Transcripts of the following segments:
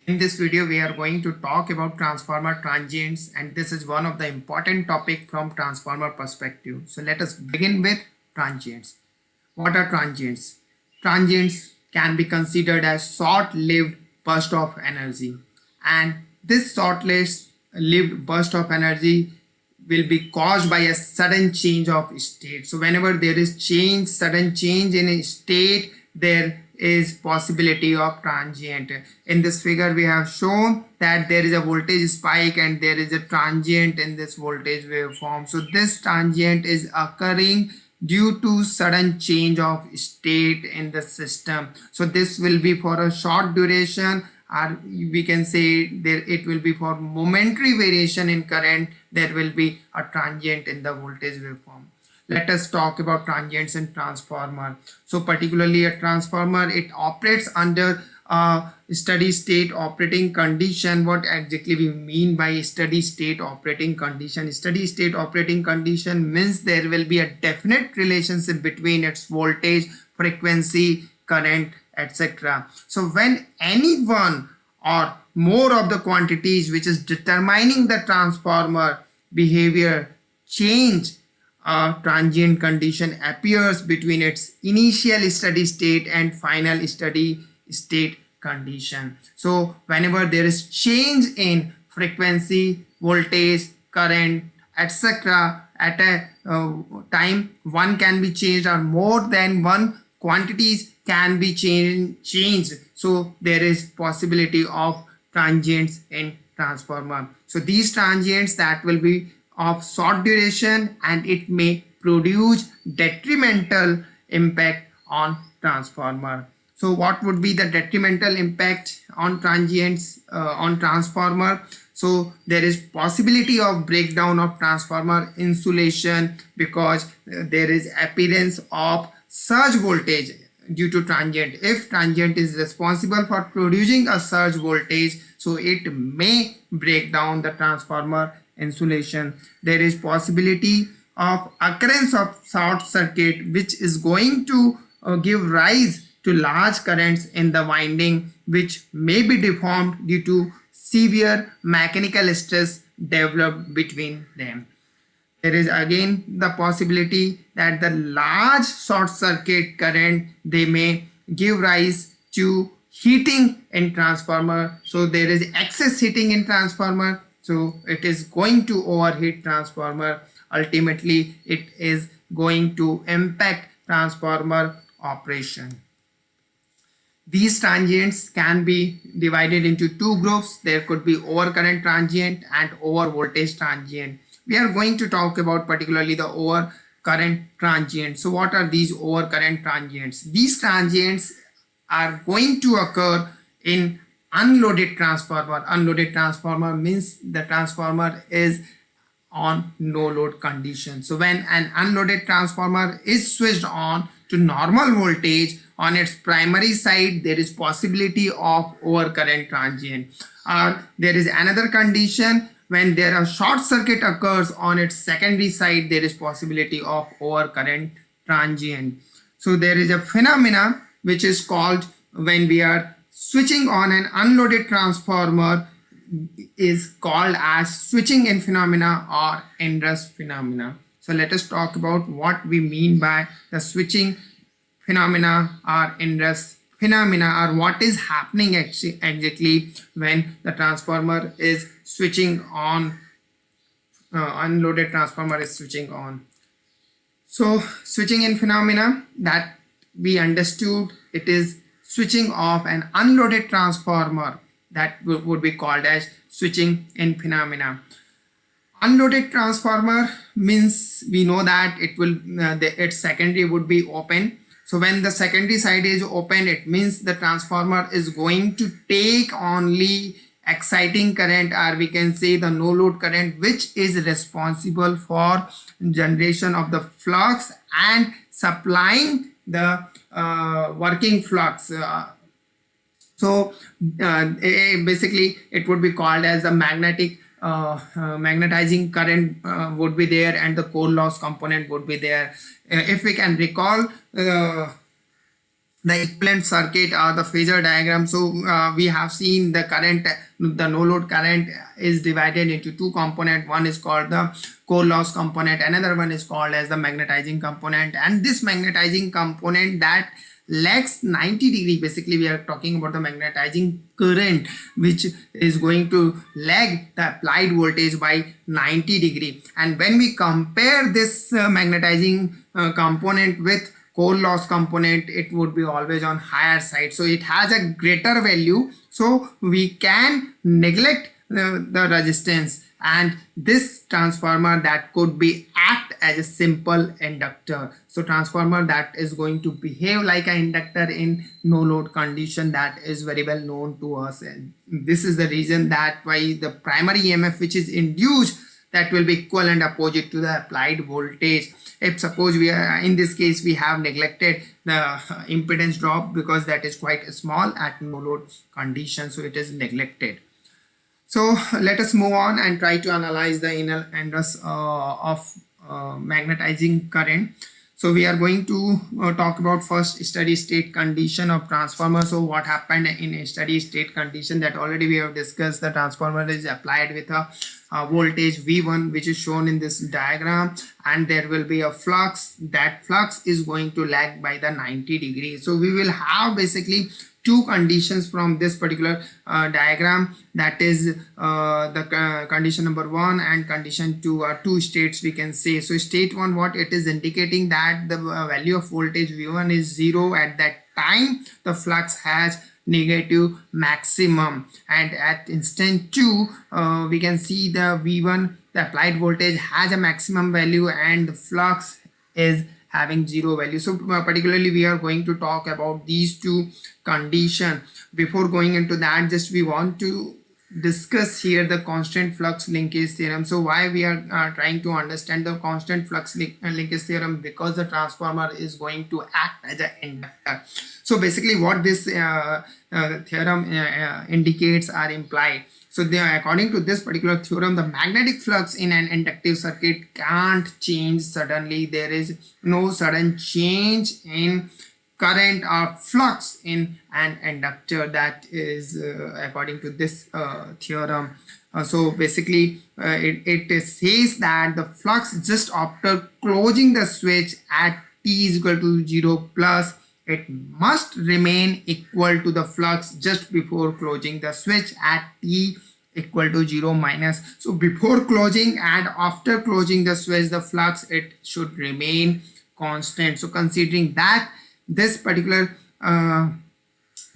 In this video, we are going to talk about transformer transients, and this is one of the important topic from transformer perspective. So let us begin with transients. What are transients? Transients can be considered as short-lived burst of energy, and this short-lived burst of energy will be caused by a sudden change of state. So whenever there is sudden change in a state, there is possibility of transient. In this figure we have shown that there is a voltage spike and there is a transient in this voltage waveform. So this transient is occurring due to sudden change of state in the system. So this will be for a short duration, or we can say there it will be for momentary variation in current. There will be a transient in the voltage waveform. Let us talk about transients in transformer. So particularly a transformer, it operates under a steady state operating condition. What exactly we mean by steady state operating condition? Steady state operating condition means there will be a definite relationship between its voltage, frequency, current, etc. So when any one or more of the quantities which is determining the transformer behavior change, a transient condition appears between its initial steady state and final steady state condition. So whenever there is change in frequency, voltage, current, etc., at a time one can be changed, or more than one quantities can be changed. So there is possibility of transients in transformer. So these transients that will be of short duration, and it may produce detrimental impact on transformer. So what would be the detrimental impact on transients on transformer? So there is possibility of breakdown of transformer insulation, because there is appearance of surge voltage due to transient. If transient is responsible for producing a surge voltage, so it may break down the transformer insulation. There is possibility of occurrence of short circuit, which is going to give rise to large currents in the winding, which may be deformed due to severe mechanical stress developed between them. There is again the possibility that the large short circuit current, they may give rise to heating in transformer. So there is excess heating in transformer, so it is going to overheat transformer. Ultimately it is going to impact transformer operation. These transients can be divided into two groups. There could be overcurrent transient and overvoltage transient. We are going to talk about particularly the overcurrent transient. So what are these overcurrent transients? These transients are going to occur in unloaded transformer. Unloaded transformer means the transformer is on no load condition. So when an unloaded transformer is switched on to normal voltage on its primary side, there is possibility of overcurrent transient. There is another condition: when there are short circuit occurs on its secondary side, there is possibility of overcurrent transient. So there is a phenomena which is called, when we are switching on an unloaded transformer, is called as switching in phenomena or inrush phenomena. So let us talk about what we mean by the switching phenomena or inrush phenomena, or what is happening exactly when the transformer is switching on, unloaded transformer is switching on. So switching in phenomena, that we understood, it is switching off an unloaded transformer, that would be called as switching in phenomena. Unloaded transformer means we know that it will its secondary would be open. So when the secondary side is open, it means the transformer is going to take only exciting current, or we can say the no load current, which is responsible for generation of the flux and supplying the working flux. So basically it would be called as the magnetizing current would be there, and the core loss component would be there. If we can recall the equivalent circuit or the phasor diagram. So we have seen the current, the no load current is divided into two components. One is called the core loss component, another one is called as the magnetizing component. And this magnetizing component that lags 90 degree, basically we are talking about the magnetizing current which is going to lag the applied voltage by 90 degree. And when we compare this magnetizing component with core loss component, it would be always on higher side, so it has a greater value, so we can neglect the resistance, and this transformer that could be act as a simple inductor. So transformer that is going to behave like an inductor in no load condition, that is very well known to us, and this is the reason that why the primary EMF which is induced, that will be equal and opposite to the applied voltage. If suppose we are in this case we have neglected the impedance drop because that is quite small at no load condition, so it is neglected. So let us move on and try to analyze the inverse of magnetizing current. So we are going to talk about first steady state condition of transformer. So what happened in a steady state condition, that already we have discussed. The transformer is applied with a voltage V1 which is shown in this diagram, and there will be a flux. That flux is going to lag by the 90 degrees. So we will have basically two conditions from this particular diagram, that is the condition number 1 and condition 2 are two states we can say. So state 1, what it is indicating, that the value of voltage V1 is 0. At that time the flux has negative maximum, and at instant 2 we can see the V1, the applied voltage, has a maximum value and the flux is having 0 value. So particularly we are going to talk about these two conditions. Before going into that, just we want to discuss here the constant flux linkage theorem. So why we are trying to understand the constant flux linkage theorem, because the transformer is going to act as an inductor. So basically what this theorem indicates or implied. So according to this particular theorem, the magnetic flux in an inductive circuit can't change suddenly. There is no sudden change in current or flux in an inductor. That is according to this theorem. So basically it says that the flux just after closing the switch at t is equal to 0 plus, it must remain equal to the flux just before closing the switch at t equal to 0 minus. So before closing and after closing the switch, the flux, it should remain constant. So considering that this particular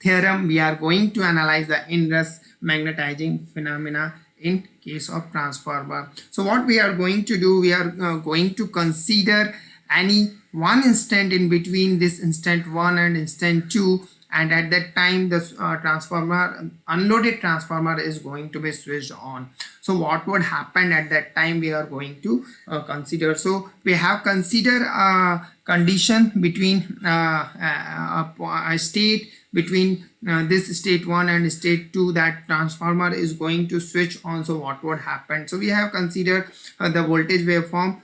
theorem, we are going to analyze the inverse magnetizing phenomena in case of transformer. So what we are going to do, we are going to consider any one instant in between this instant 1 and instant 2, and at that time the transformer, unloaded transformer, is going to be switched on. So what would happen at that time, we are going to consider. So we have considered a condition between a state between this state 1 and state 2, that transformer is going to switch on. So what would happen? So we have considered the voltage waveform.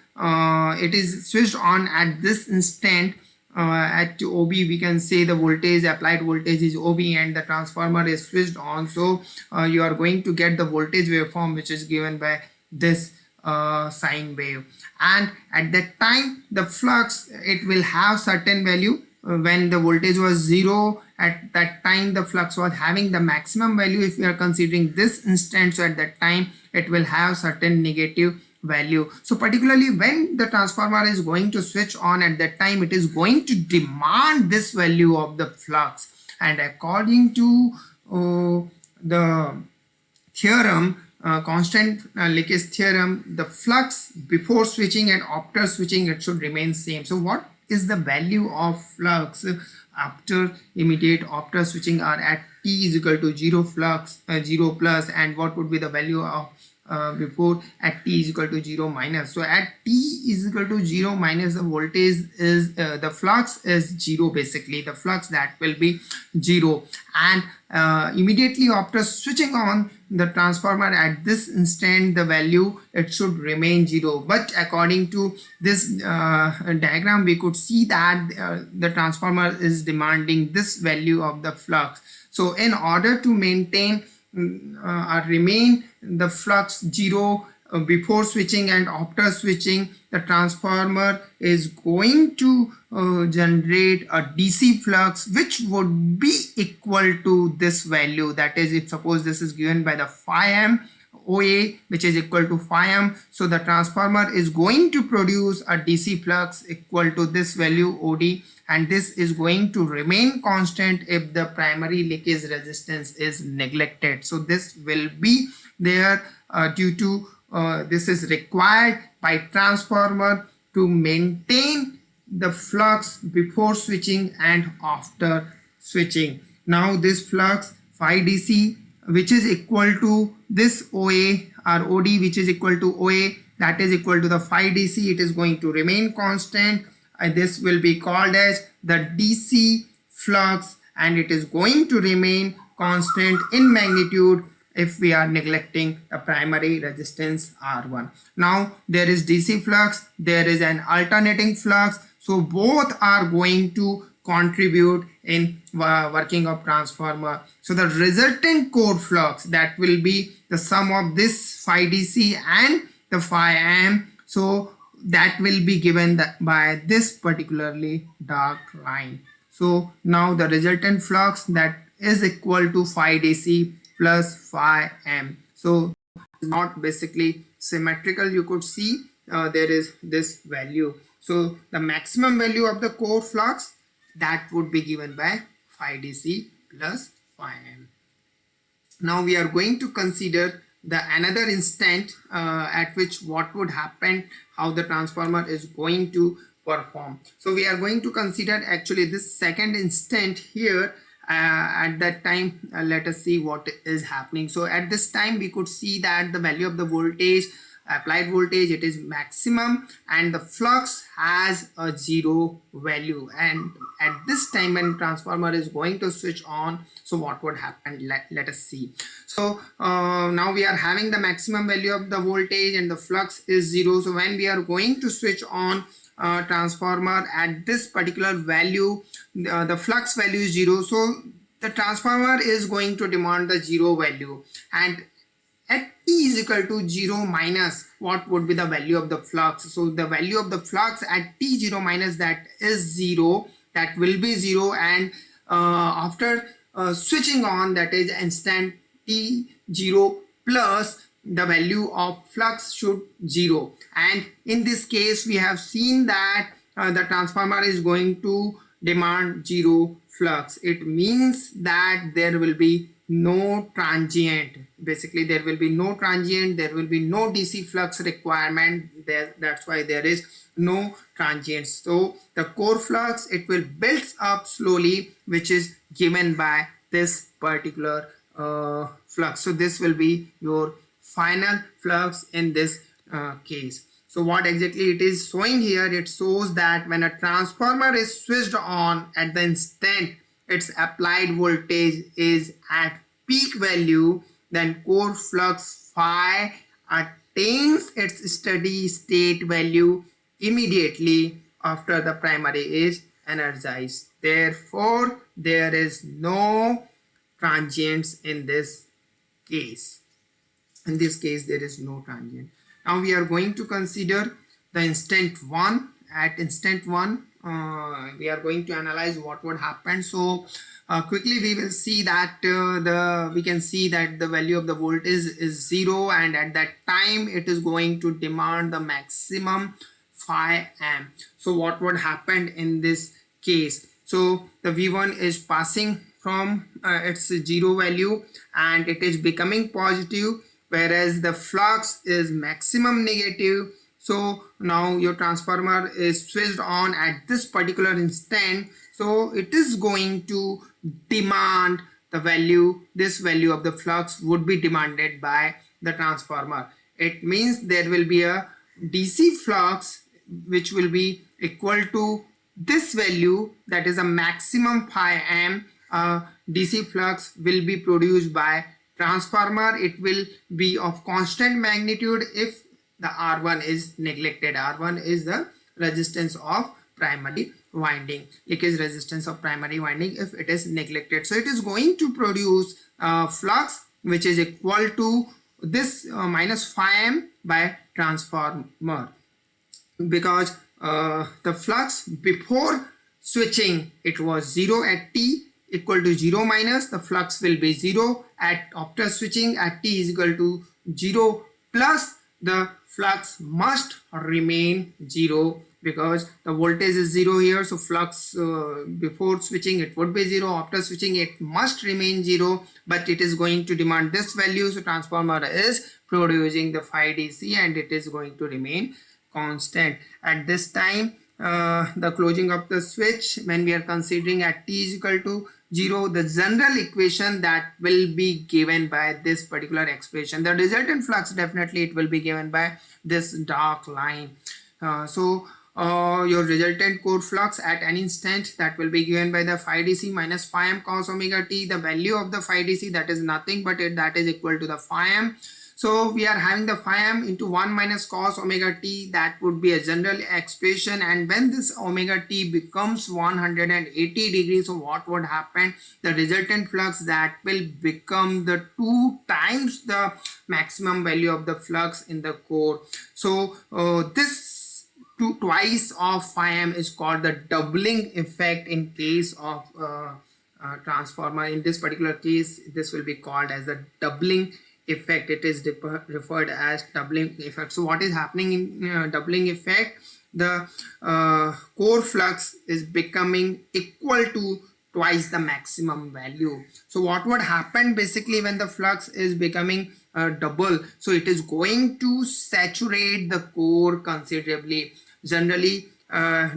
It is switched on at this instant. At OB, we can say the voltage, applied voltage is OB, and the transformer is switched on. So you are going to get the voltage waveform which is given by this sine wave, and at that time the flux, it will have certain value. When the voltage was 0, at that time the flux was having the maximum value. If we are considering this instant, so at that time it will have certain negative value. So particularly when the transformer is going to switch on, at that time it is going to demand this value of the flux, and according to the theorem, constant leakage theorem, the flux before switching and after switching, it should remain same. So what is the value of flux after immediate after switching, or at t is equal to 0 flux 0 plus, and what would be the value of before at t is equal to 0 minus. So at t is equal to 0 minus, the voltage is the flux is 0. Basically the flux that will be 0, and immediately after switching on the transformer at this instant, the value it should remain 0. But according to this diagram, we could see that the transformer is demanding this value of the flux. So in order to maintain or remain the flux 0 before switching and after switching, the transformer is going to generate a DC flux which would be equal to this value. That is, if suppose this is given by the phi m OA, which is equal to phi m, so the transformer is going to produce a DC flux equal to this value OD, and this is going to remain constant if the primary leakage resistance is neglected. So this will be there due to this is required by transformer to maintain the flux before switching and after switching. Now this flux phi DC, which is equal to this OA or OD, which is equal to OA, that is equal to the phi DC, it is going to remain constant, and this will be called as the DC flux, and it is going to remain constant in magnitude if we are neglecting the primary resistance R1. Now there is DC flux, there is an alternating flux, so both are going to contribute in working of transformer. So the resultant core flux, that will be the sum of this phi DC and the phi m, so that will be given by this particularly dark line. So now the resultant flux, that is equal to phi DC plus phi m. So it's not basically symmetrical. You could see there is this value. So the maximum value of the core flux, that would be given by phi DC plus phi m. Now we are going to consider the another instant at which what would happen, how the transformer is going to perform. So we are going to consider actually this second instant here. At that time, let us see what is happening. So at this time we could see that the value of the voltage, applied voltage, it is maximum, and the flux has a 0 value, and at this time when transformer is going to switch on, so what would happen, let us see. So now we are having the maximum value of the voltage and the flux is 0. So when we are going to switch on transformer at this particular value, the flux value is 0, so the transformer is going to demand the 0 value, and at t is equal to 0 minus, what would be the value of the flux? So the value of the flux at t 0 minus, that is 0, that will be 0, and after switching on, that is instant t 0 plus, the value of flux should 0, and in this case we have seen that the transformer is going to demand 0 flux. It means that there will be no transient. Basically there will be no transient, there will be no DC flux requirement there. That's why there is no transient. So the core flux, it will build up slowly, which is given by this particular flux. So this will be your final flux in this case. So what exactly it is showing here, it shows that when a transformer is switched on, at the instant its applied voltage is at peak value, then core flux phi attains its steady state value immediately after the primary is energized. Therefore there is no transients in this case. In this case there is no transient. Now we are going to consider the instant 1. At instant 1 we are going to analyze what would happen. So quickly we will see that we can see that the value of the voltage is 0, and at that time it is going to demand the maximum phi m. So what would happen in this case? So the V1 is passing from its 0 value and it is becoming positive, whereas the flux is maximum negative. So now your transformer is switched on at this particular instant, so it is going to demand the value, this value of the flux would be demanded by the transformer. it means there will be a DC flux which will be equal to this value, that is a maximum phi m. DC flux will be produced by transformer. It will be of constant magnitude if the R1 is neglected. R1 is the resistance of primary winding, leakage resistance of primary winding, if it is neglected. So it is going to produce flux which is equal to this minus phi m by transformer, because the flux before switching it was 0 at t equal to 0 minus, the flux will be 0 at after switching at t is equal to 0 plus, the flux must remain 0 because the voltage is 0 here. So flux before switching it would be 0, after switching it must remain 0, but it is going to demand this value. So transformer is producing the phi DC and it is going to remain constant. At this time, the closing of the switch, when we are considering at t is equal to 0, the general equation that will be given by this particular expression. The resultant flux, definitely it will be given by this dark line. Your resultant core flux at any instant, that will be given by the phi DC minus phi m cos omega t. The value of the phi DC, that is nothing but that is equal to the phi m. So we are having the phi m into 1 minus cos omega t, that would be a general expression. And when this omega t becomes 180 degrees, so what would happen? The resultant flux, that will become the 2 times the maximum value of the flux in the core. So this twice of phi m is called the doubling effect in case of transformer. In this particular case, this will be called as the doubling effect. It is referred as doubling effect. So what is happening in doubling effect? The core flux is becoming equal to twice the maximum value. So what would happen basically when the flux is becoming double? So it is going to saturate the core considerably. Generally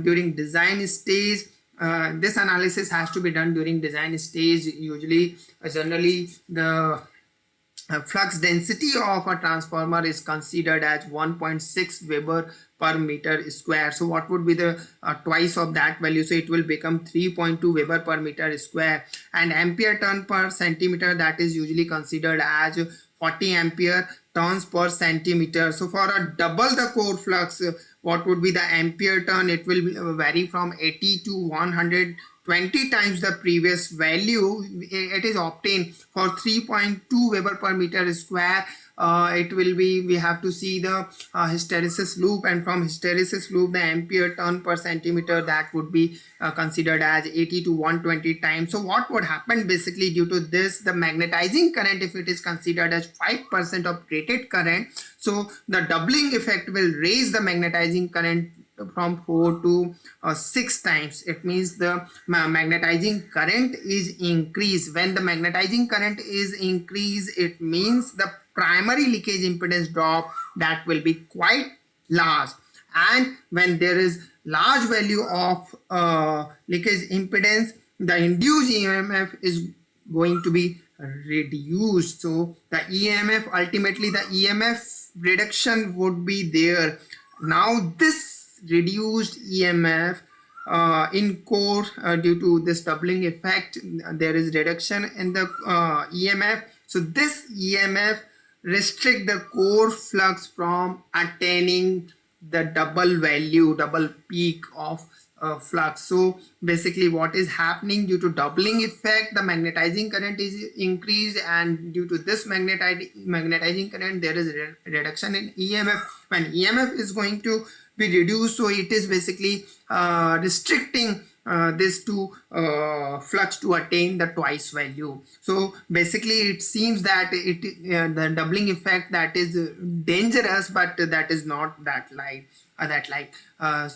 during design stage, this analysis has to be done during design stage. Usually generally the flux density of a transformer is considered as 1.6 Weber per meter square. So what would be the twice of that value? So it will become 3.2 Weber per meter square. And ampere turn per centimeter, that is usually considered as 40 ampere turns per centimeter. So for a double the core flux, what would be the ampere turn? It will vary from 80 to 120 times the previous value. It is obtained for 3.2 Weber per meter square. It will be, we have to see the hysteresis loop, and from hysteresis loop the ampere turn per centimeter, that would be considered as 80 to 120 times. So what would happen basically due to this? The magnetizing current, if it is considered as 5% of rated current, so the doubling effect will raise the magnetizing current from 4 to 6 times. It means the magnetizing current is increased. When the magnetizing current is increased, it means the primary leakage impedance drop, that will be quite large. And when there is large value of leakage impedance, the induced EMF is going to be reduced. So the EMF, ultimately the EMF reduction would be there. Now this reduced EMF in core, due to this doubling effect, there is reduction in the EMF. So this EMF restrict the core flux from attaining the double value, double peak of flux. So basically what is happening, due to doubling effect, the magnetizing current is increased, and due to this magnetizing current, there is a reduction in EMF. When EMF is going to be reduced, so it is basically restricting this to flux to attain the twice value. So basically it seems that the doubling effect, that is dangerous, but that is not that light.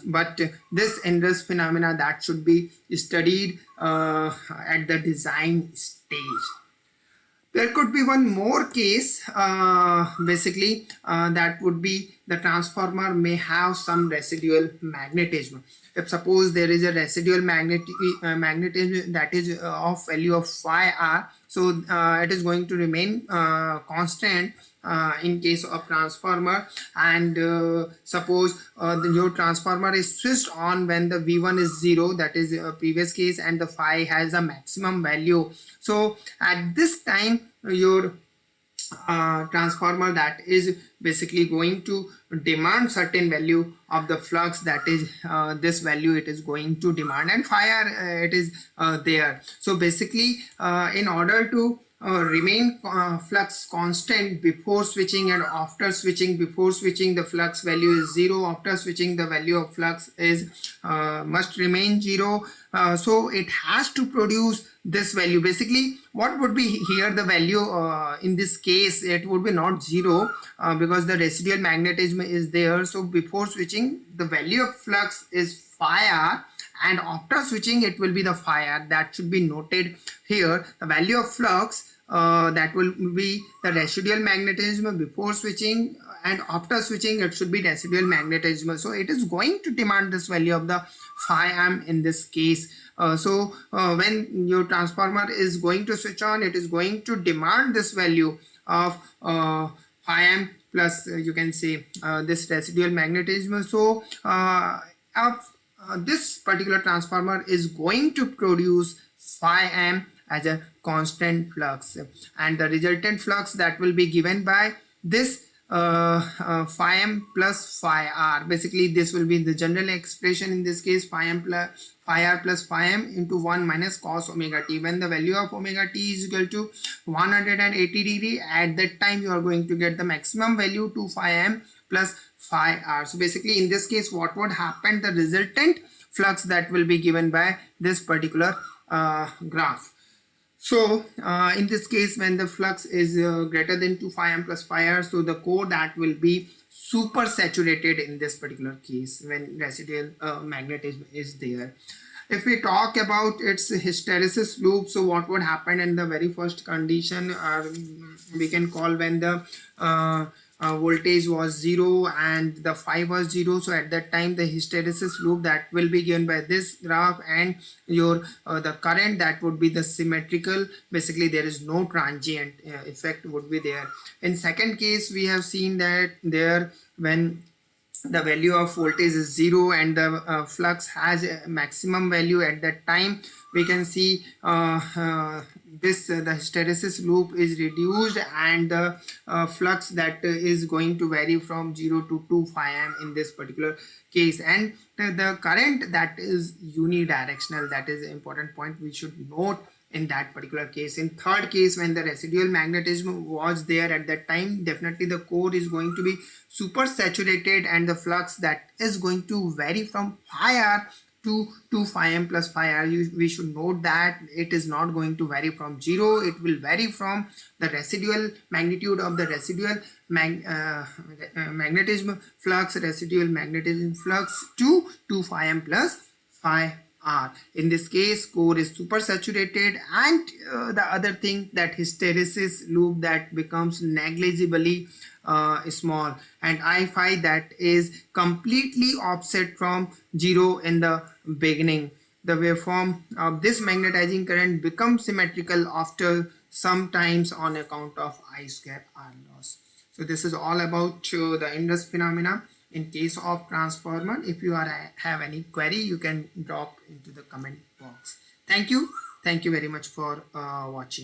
But this inverse phenomena, that should be studied at the design stage. There could be one more case, basically that would be the transformer may have some residual magnetism. If suppose there is a residual magnetism that is of value of phi r, so it is going to remain constant in case of transformer. And suppose your transformer is switched on when the V1 is 0, that is a previous case, and the phi has a maximum value. So at this time your transformer that is basically going to demand certain value of the flux, that is this value it is going to demand, and fire it is there. So basically in order to remain flux constant before switching and after switching, before switching the flux value is 0, after switching the value of flux is must remain 0. So it has to produce this value. Basically what would be here the value in this case? It would be not 0 because the residual magnetism is there. So before switching the value of flux is phi r, and after switching it will be the phi r. That should be noted here. The value of flux that will be the residual magnetism before switching, and after switching it should be residual magnetism. So it is going to demand this value of the phi m in this case. When your transformer is going to switch on, it is going to demand this value of phi m plus you can say this residual magnetism. So this particular transformer is going to produce phi m as a constant flux, and the resultant flux that will be given by this phi m plus phi r. Basically this will be the general expression in this case, phi m plus phi r plus phi m into 1 minus cos omega t. When the value of omega t is equal to 180 degree, at that time you are going to get the maximum value to phi m plus phi r. So basically in this case what would happen, the resultant flux that will be given by this particular graph. So in this case when the flux is greater than 2 phi m plus phi r, so the core that will be super saturated in this particular case when residual magnetism is there. If we talk about its hysteresis loop, so what would happen in the very first condition, we can call when the voltage was 0 and the phi was 0. So at that time the hysteresis loop that will be given by this graph, and your the current that would be the symmetrical. Basically there is no transient effect would be there. In second case we have seen that there when the value of voltage is 0 and the flux has a maximum value, at that time we can see the hysteresis loop is reduced, and the flux that is going to vary from 0 to 2 phi m in this particular case, and the current that is unidirectional. That is an important point we should note in that particular case. In third case, when the residual magnetism was there at that time, definitely the core is going to be super saturated, and the flux that is going to vary from phi r to 2 phi m plus phi r. We should note that it is not going to vary from 0. It will vary from the residual magnitude of the residual magnetism flux, residual magnetism flux to 2 phi m plus phi r. In this case core is super saturated, and the other thing that hysteresis loop that becomes negligibly small, and I phi that is completely offset from 0 in the beginning. The waveform of this magnetizing current becomes symmetrical after some times on account of I square R loss. So this is all about the inverse phenomena in case of transformer. If you have any query, you can drop into the comment box. Thank you very much for watching.